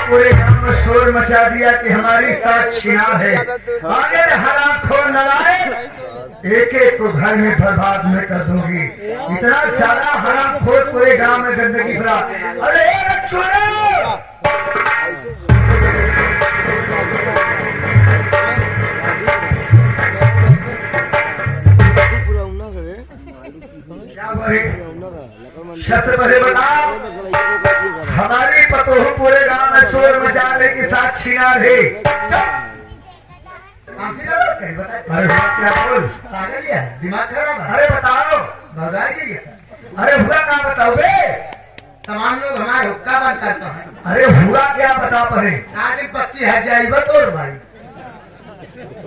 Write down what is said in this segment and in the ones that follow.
पूरे गांव में शोर मचा दिया कि हमारी साथ छिना है। आगे हराम खोर नालायक एक एक को घर में बर्बाद में कर दूंगी। इतना ज्यादा हराम खोर पूरे गांव में गंदगी फैला। अरे छोड़ो छत्र बताओ हमारी पतोह पूरे गांव में शोर मचाने के साथ छीना है। क्या बोल दिमाग खराब। अरे बताओ अरे हुआ क्या बताओ बे। तमाम लोग हमारे हुक्का बंद करते हैं। अरे हुआ क्या बता पड़े। आज पत्ती हजारी बतौर भाई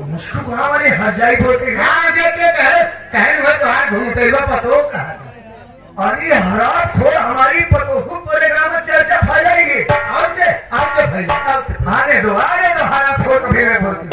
मुश्किल गुना वाली हजाई बोलते हैं। हाँ देखे कहन हुए तो हाथ घूमते हुआ पतो कहा। अरे हराम खोर हमारी पतोह पूरे गांव में चर्चा फैलाएगी। आपके भैया आने दो हराम खोर कभी नहीं बोलती।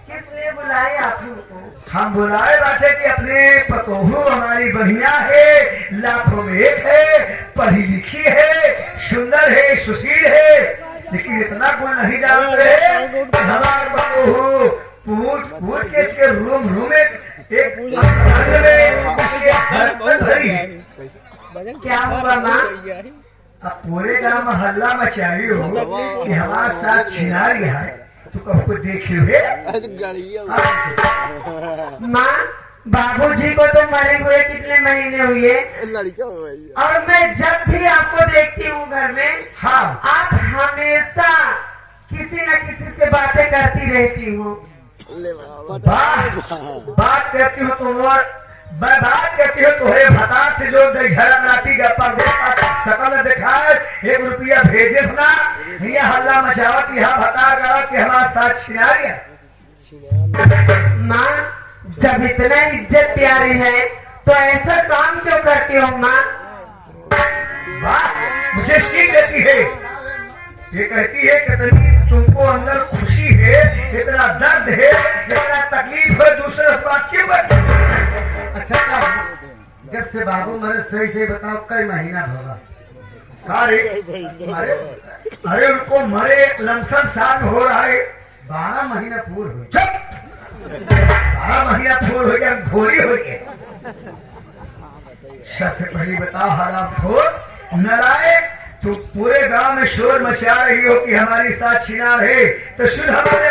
किसने बुलाए आप लोगों? हम बुलाए बाटे कि अपने पतोहू हमारी बढ़िया है, लाखों में एक है, पढ़ी लिखी है, सुंदर है, सुशील है, लेकिन इतना गुण नहीं जानते हमारे पतोहू पूछ के इसके रूम एक क्या हुआ माँ? अब पूरे गांव में हल्ला मचाई हो कि हमारे साथ छिना रहा है। तो कब देखे हुए माँ बाबूजी को तो मरे हुए कितने महीने हुए और मैं जब भी आपको देखती हूँ घर में हाँ आप हमेशा किसी न किसी से बातें करती रहती हूँ। बात करती हो तुम बात करती हो तुम्हारे भता से जो घर नाती गप्पा सकल दिखाए 1 रुपया भेजे ना ये हल्ला मचावत यहाँ भता गया कि हमारे साथ छिना गया। माँ जब इतना इज्जत प्यारी है तो ऐसा काम क्यों करती हो माँ? मुझे सीख देती है। ये कहती है कितनी तुमको अंदर खुशी है, इतना दर्द है, इतना तकलीफ है, दूसरे बात क्यों करती? अच्छा जब से बाबू मरे सही से बताओ कई महीना होगा? अरे उनको मरे लमसम साल हो रहा है। 12 महीना पूर्ण हो 12 महीना पूर्ण हो गया, घोड़ी हो गया। सबसे पहले बताओ हराम खोर नालायक तो पूरे गांव में शोर मचा रही हो कि हमारी साथ छिना है तो सुन हमारे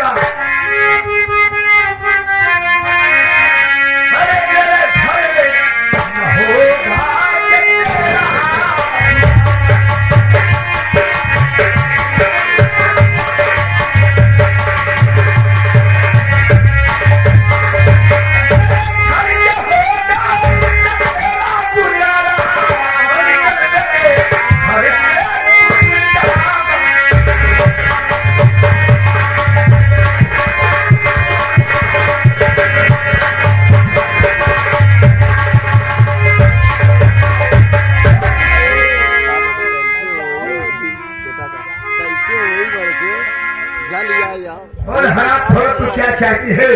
चाहती है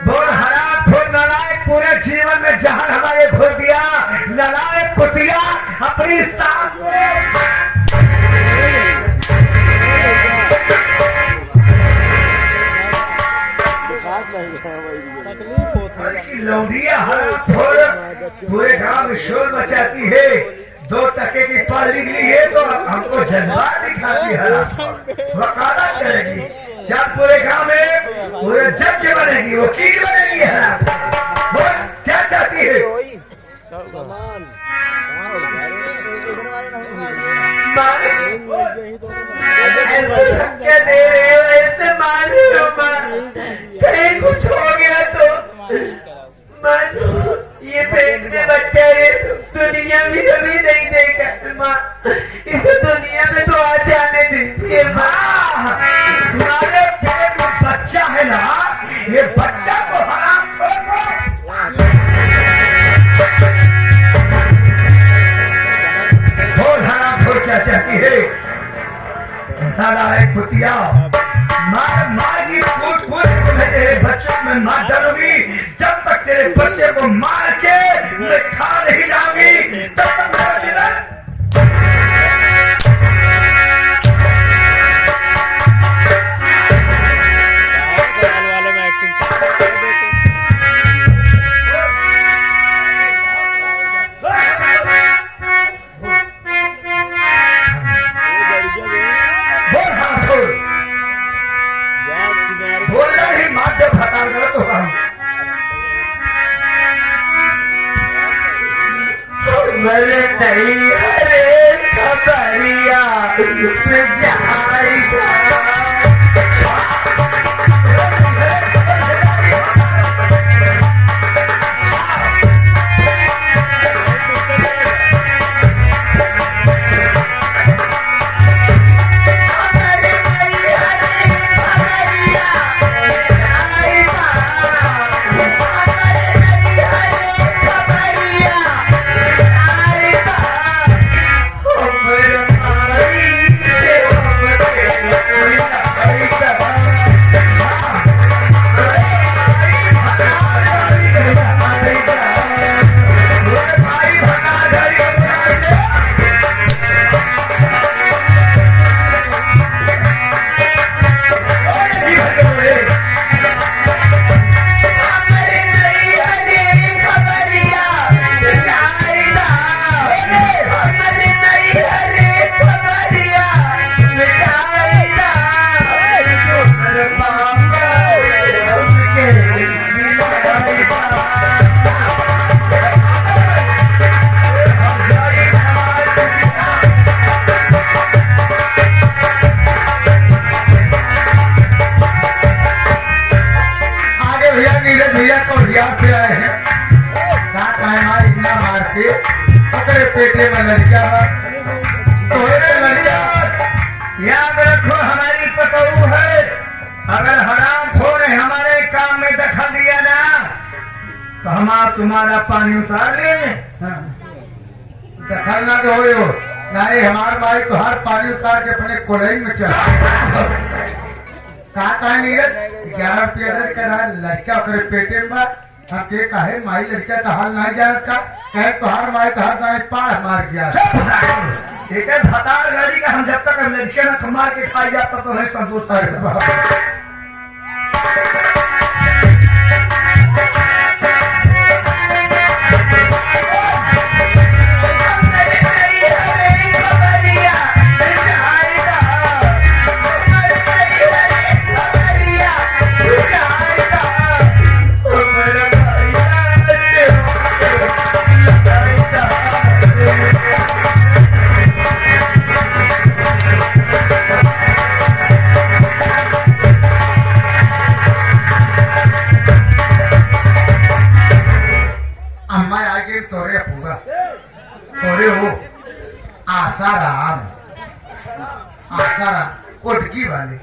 बोल हराम खोर नालायक पूरे जीवन में जहर हमारे घोल दिया नालायक कुतिया अपनी सास तकलीफ होती लौंडिया हरामखोर पूरे गांव में शोर मचाती है। 2 टके की पढ़ लिख ली है तो हमको जज्बा दिखाती है, वकालत करेगी। जब पूरे गांव में पूरे जज बनेगी, वकील बनेगी है। वो क्या चाहती है? क्या दे रहे हो? ऐसे मार रहे हो? कहीं कुछ हो गया तो ये पेट से बच्चा ये दुनिया भी कभी नहीं देखा माँ। इस दुनिया में तो आ जाने दीजिए माँ। तुम्हारे पेट में बच्चा है ना, ये बच्चा को हराम छोड़ो। बोल हराम छोड़ क्या चाहती है? साला है कुतिया, मार की कूट तुम्हें तेरे बच्चों में मार डालूंगी। जब तक तेरे बच्चे को मार के मैं खा नहीं जाऊंगी तब तक मेरा जीवन। मेरे नहीं हरे खबरिया जाएगा। पेटे में लड़किया याद रखो हमारी पतऊ है। अगर हराम खोर हमारे काम में दखल दिया ना तो हम तुम्हारा पानी उतार लेंगे। दखल ना तो हो नहीं, हमारे भाई तो हर पानी उतार के अपने कोलई में चढ़ा कहा नीरज 11 रुपया लड़का पेटे में हम के कहे माई लड़का का हाल नहीं जाए का कहे तोहार माई तोहार गाय पाड़ मार गया। एक भतार गाड़ी का हम जब तक लड़के न मार के खाई जाता तो नहीं संतोष आसाराम कोटकी वाले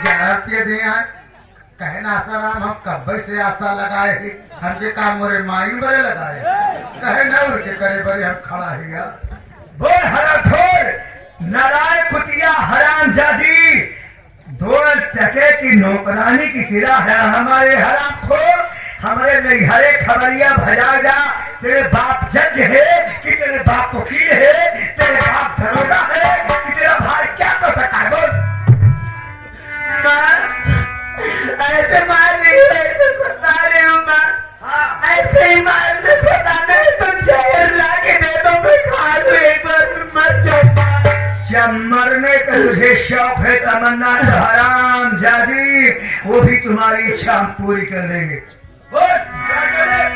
11 रुपये दे आए कहे ना आसाराम हम कब्बे से आशा लगाए थे हमके काम मोरे माई बड़े लगाए कहे न उनके करे बड़े हम खड़ा है यार। बोल हरा ठोर नारायण कुतिया हराम जादी 2 टके की नौकरानी की किरा है हमारे हराम खोर। हमारे नैहरे खबरिया भजाएगा तेरे बाप जज है कि तेरे बाप वकील है, तेरे बाप दरोगा है कि तेरा भाई क्या कर सकता है? बोल ऐसे मार रही है, ऐसे सता रही हूँ माँ। बीमार से पता नहीं, तुम जहर ला के दे दो, मैं खा लूं एक बार, मर जाऊं। जब मरने का तुझे शौक है तमन्ना तो हराम जादी, वो भी तुम्हारी इच्छा हम पूरी कर देंगे। उठ, क्या करे?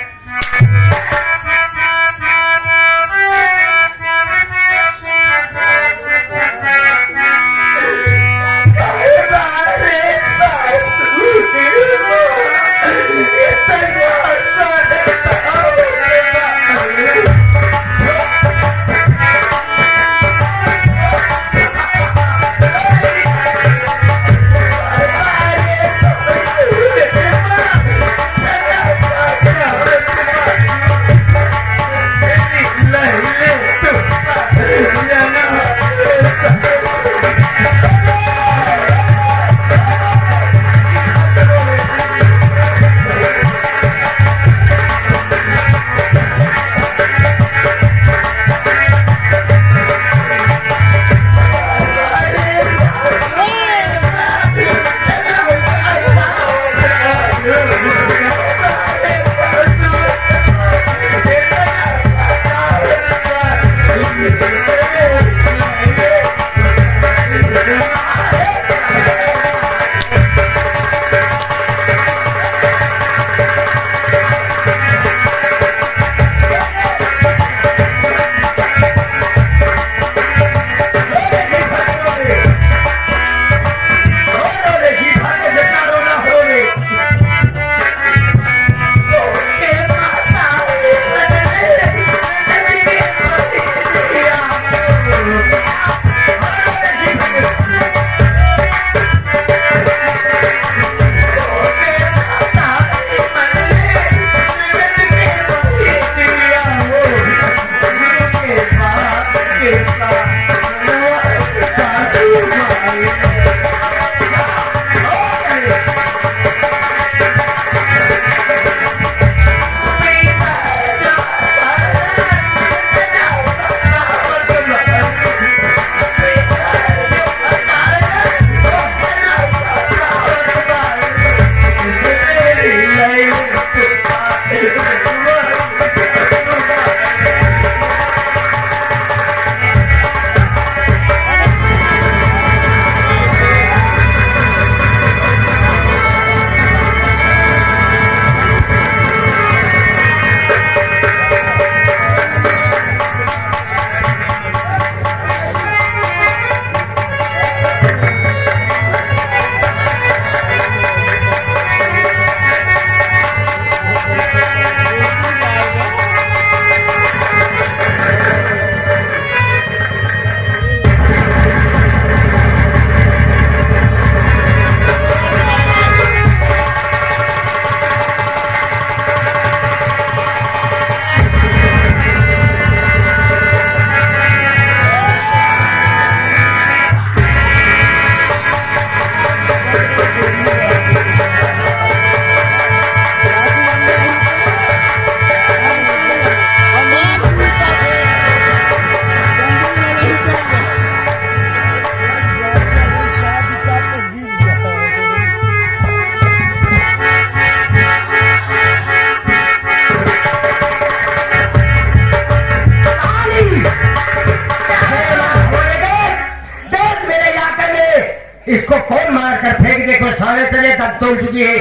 इसको कौन मार कर फेंक दे, कोई साले चले तब तोड़ चुकी है।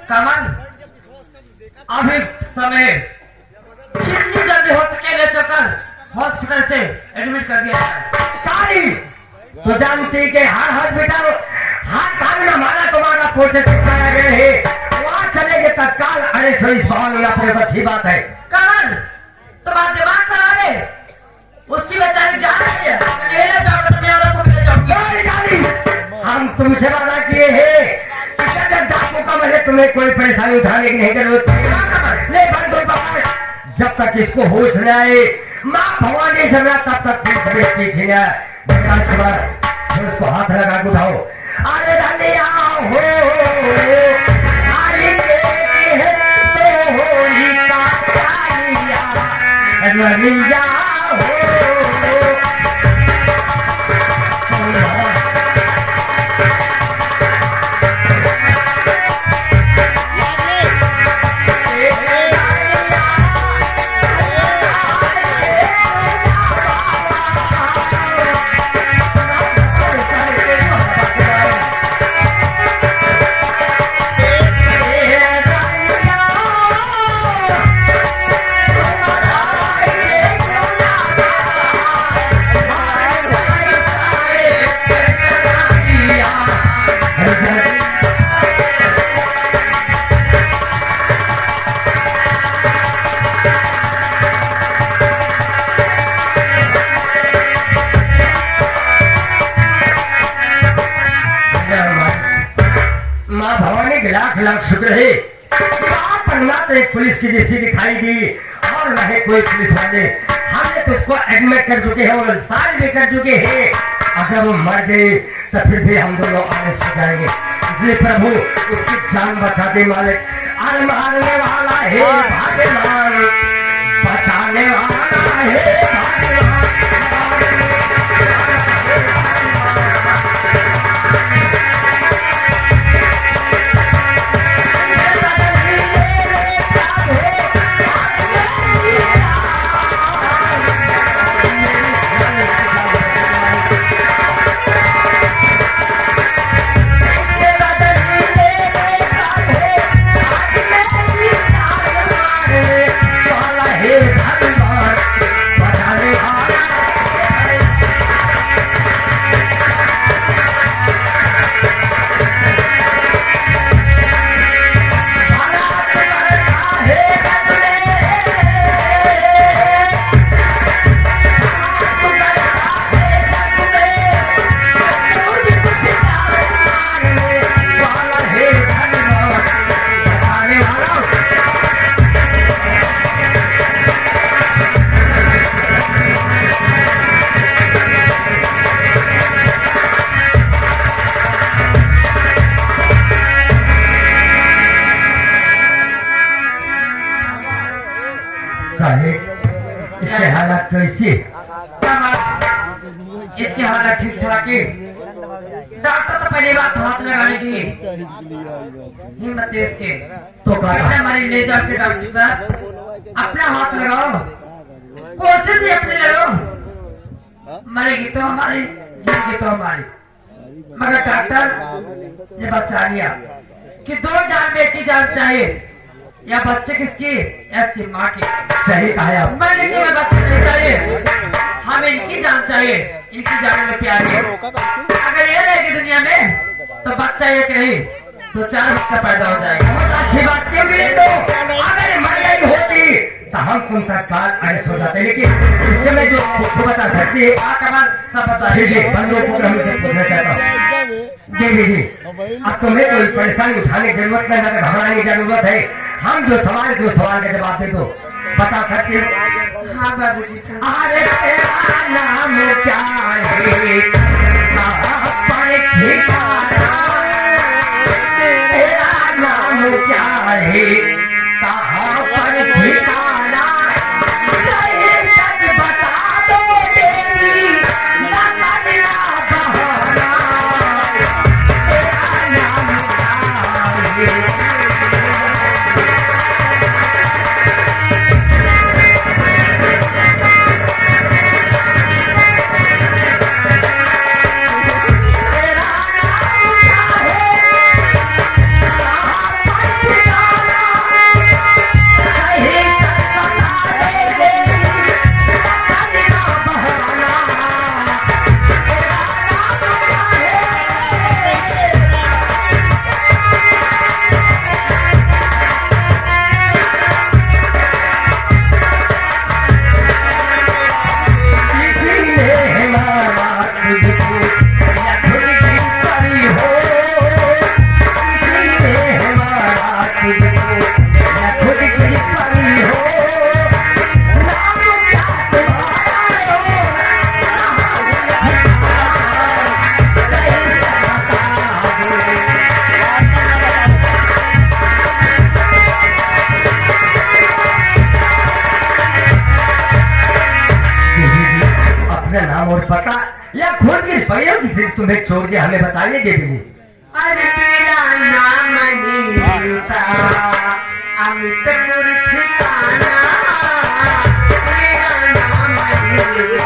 कमल अभी समय जितनी जल्दी हो सके ले चलकर हॉस्पिटल से एडमिट कर दिया सारी। तो जानती के हर हॉस्पिटल हाथ सामने मारा तुम्हारा कोर्ट चिपकाया गया है, वहां चलेंगे तत्काल। अरे सही सवाल या फिर अच्छी बात है। कमल तुम्हारा दिमाग खराब है, उसकी बेचारी जा रही है, हम तुमसे वादा किए हैं जब डाकू का मैंने तुम्हें कोई परेशानी उठाने की नहीं जरूरत है। जब तक इसको होश न आए माँ भवानी से तब तक पीछे उसको हाथ लगा के उठाओ। अरे धनिया हो रनिया हो लाख शुक्र है आप पन्ना तो एक पुलिस की जैसी दिखाई दी और रहे कोई पुलिस वाले हमने तो उसको एडमिट कर चुके हैं और साल भी कर चुके हैं। अगर वो मर गए तो फिर भी हम दोनों आने से जाएंगे, इसलिए प्रभु उसकी जान बचा दे मालिक। अरे मारने वाला है भगवान, बचाने वाला है भगवान। इसके हालात कैसे? इसके हालात ठीक ठाक है। डॉक्टर तो पहली बात हाथ लगाने की हिम्मत देते तो हमारी ले जाके डॉक्टर साहब अपना हाथ लगाओ, कोशिश भी अपनी लगाओ, मरेगी तो हमारी जिंदगी तो हमारी। मगर डॉक्टर ने बचा लिया कि 2 जान में एक ही जान चाहिए, या बच्चे किसकी या इसकी माँ की। सही कहा आप। मरने के बाद बच्चे नहीं चाहिए, हमें इनकी जान चाहिए, इनकी जान में प्यार है। अगर ये रहेगी दुनिया में तो बच्चा एक नहीं तो 4 बच्चा पैदा हो जाएगा। बहुत अच्छी बात क्यों मिले तो अगर मर गई होती तो हम कौन सा काल अरेस्ट हो जाते, लेकिन इससे मैं जो बता सकती है सब बता दीजिए। बंदों को पूछना चाहता हूँ देवी जी, अब तुम्हें कोई परेशानी उठाने की जरूरत नहीं, घबराने की जरूरत है। हम जो सवाल का जवाब दे दो बता सकते हो। हाँ बाबू जी। अरे तेरा नाम क्या है, कहाँ पर ठिकाना, तेरा नाम क्या है, कहाँ पर ठिकाना, सही सच बता दो देवी, ना करना बहाना, तेरा नाम क्या है। और पता या खुद की भैया की सिर्फ तुम्हें छोड़ के हमें बताइए देवी जी। अरे तेरा नाम नीता अमितपुर ठिकाना, तेरा नाम नीता।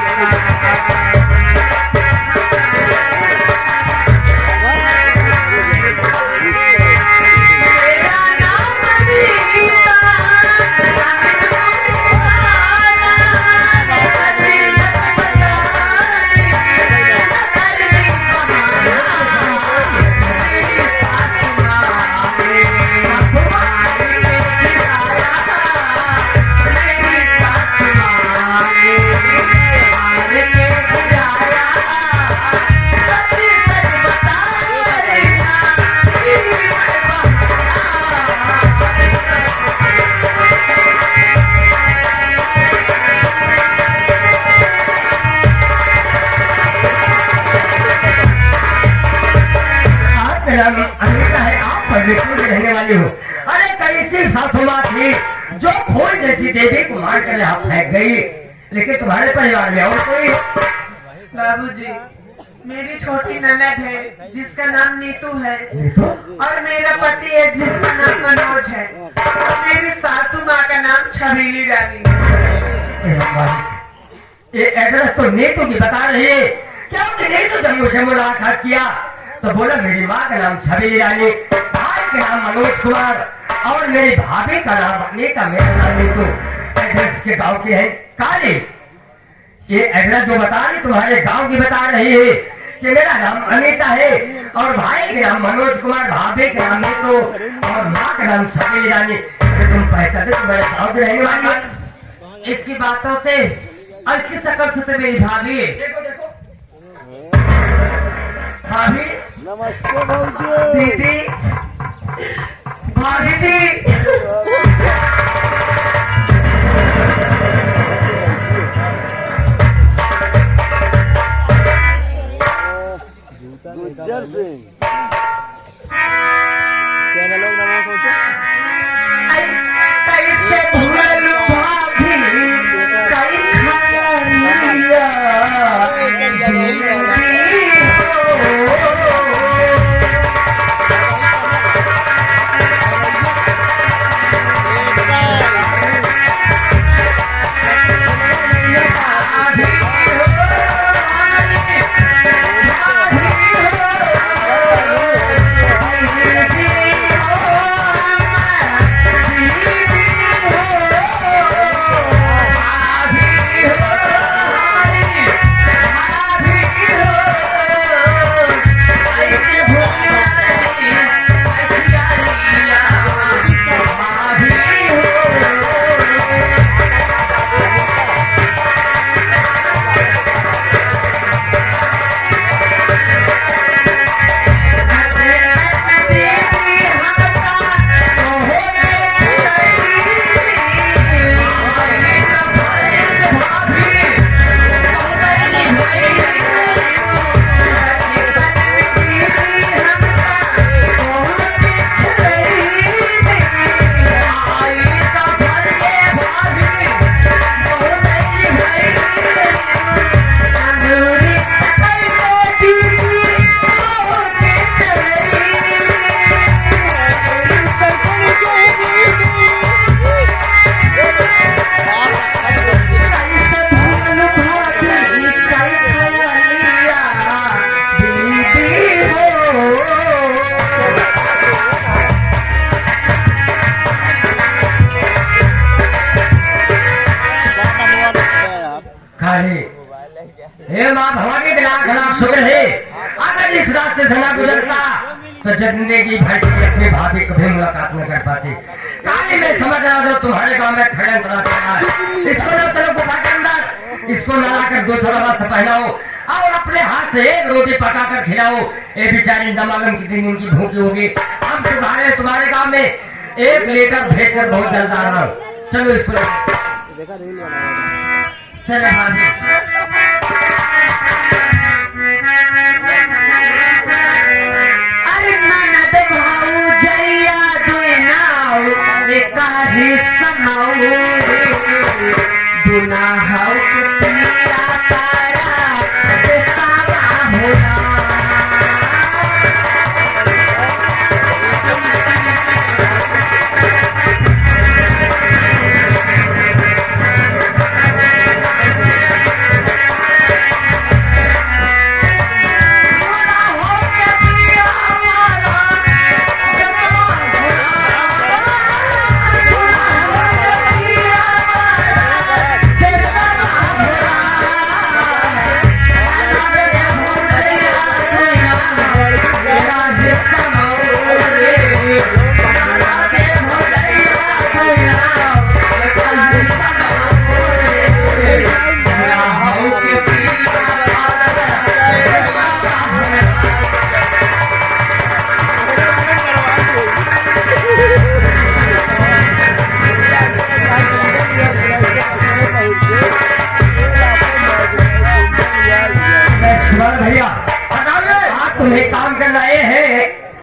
वाली हूँ। अरे कैसी सासू माँ थी जो फूल जैसी देवी को मार कर यहाँ फेंक गई, लेकिन तुम्हारे परिवार में और कोई? बाबूजी, मेरी छोटी ननद है जिसका नाम नीतू है, नीतू? और मेरा पति है जिसका नाम मनोज है, और मेरी सासू माँ का नाम छबीली रानी है। ये एड्रेस तो नीतू की बता रही है। क्या आपने नीतू जब मुझसे मुलाकात किया तो बोला मेरी माँ का नाम छबीली रानी, भाई का नाम मनोज कुमार और मेरी भाभी का नाम अनीता, मेरा नाम नीतू। एड्रेस के गांव की है काली। ये एड्रेस जो बता रही तुम्हारे गांव की बता रही है कि मेरा नाम अनीता है और भाई का नाम मनोज कुमार, भाभी का नाम नीतू और माँ का नाम छबीली रानी। तुम पहचाने तुम्हारे गाँव की रहने वाली? इसकी बातों से और इसकी शक्ल से मेरी भाभी है। देखो देखो भाभी, नमस्ते भाई दीदी, भाभी दी। गुज्जर सिंह क्या लोग नमो सोचे कैसे भूलूं भाभी, कैसे खलिया हे माँ भवानी के लाख लाख शुक्र है अगर इस रास्ते से ना गुजरता तो जिंदगी भर की अपनी भाभी कभी मुलाकात नहीं कर पाती। काली मैं समझ रहा हूँ तुम्हारे गांव में खड़े उतरा है, इसको ना चलो गुफा के अंदर, इसको ना लाकर दूसरा वस्त्र पहनाओ और अपने हाथ से एक रोटी पका कर खिलाओ। ये बेचारी न मालूम कितनी उनकी भूखी होगी। हम तुम्हारे गांव में 1 लीटर भेज कर बहुत जल्द आ रहा हूँ। चलो इसको देखा रील वाला चलो भाभी। अरे ननद भाऊ जैया दुनाऊ एकाही समाऊ दुनाऊ के पिया तारा बेसावा होला। भैया तुम्हें काम करना ये है